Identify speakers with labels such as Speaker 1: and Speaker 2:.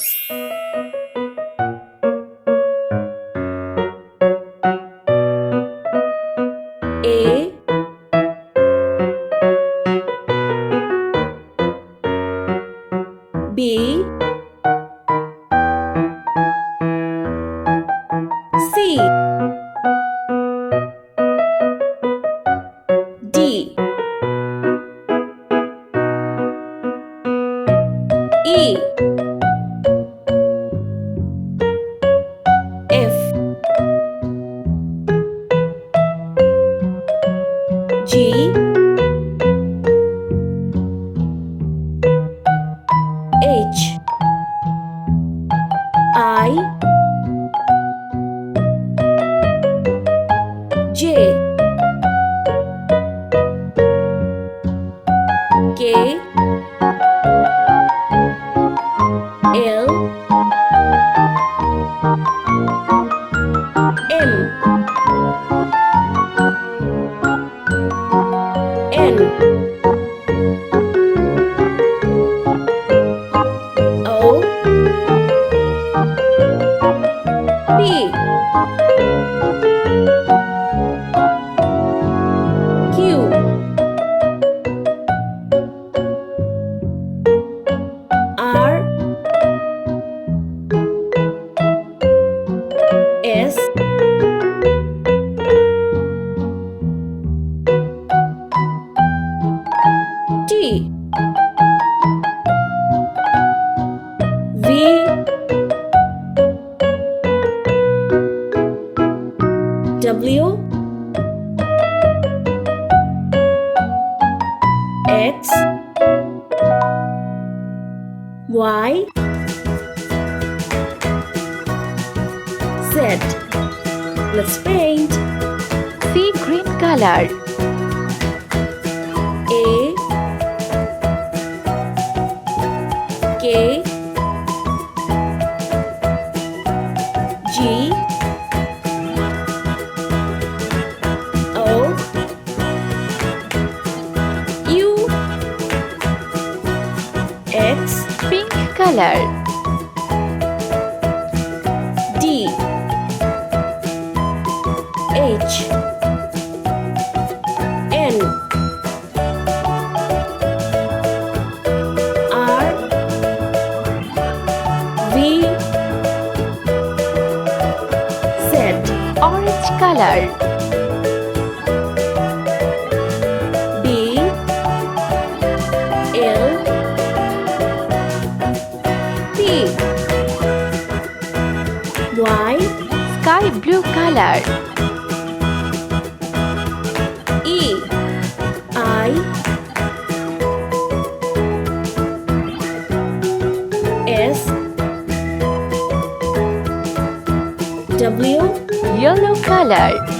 Speaker 1: A B C D E F G H I J K L M N O P Q R S T V W X Y Z. Let's paint.
Speaker 2: See green color.
Speaker 1: A K G O U X
Speaker 2: Pink color.
Speaker 1: D H N R V Z.
Speaker 2: Orange color.
Speaker 1: B L P Y
Speaker 2: Sky blue color.
Speaker 1: E I S W
Speaker 2: Yellow color.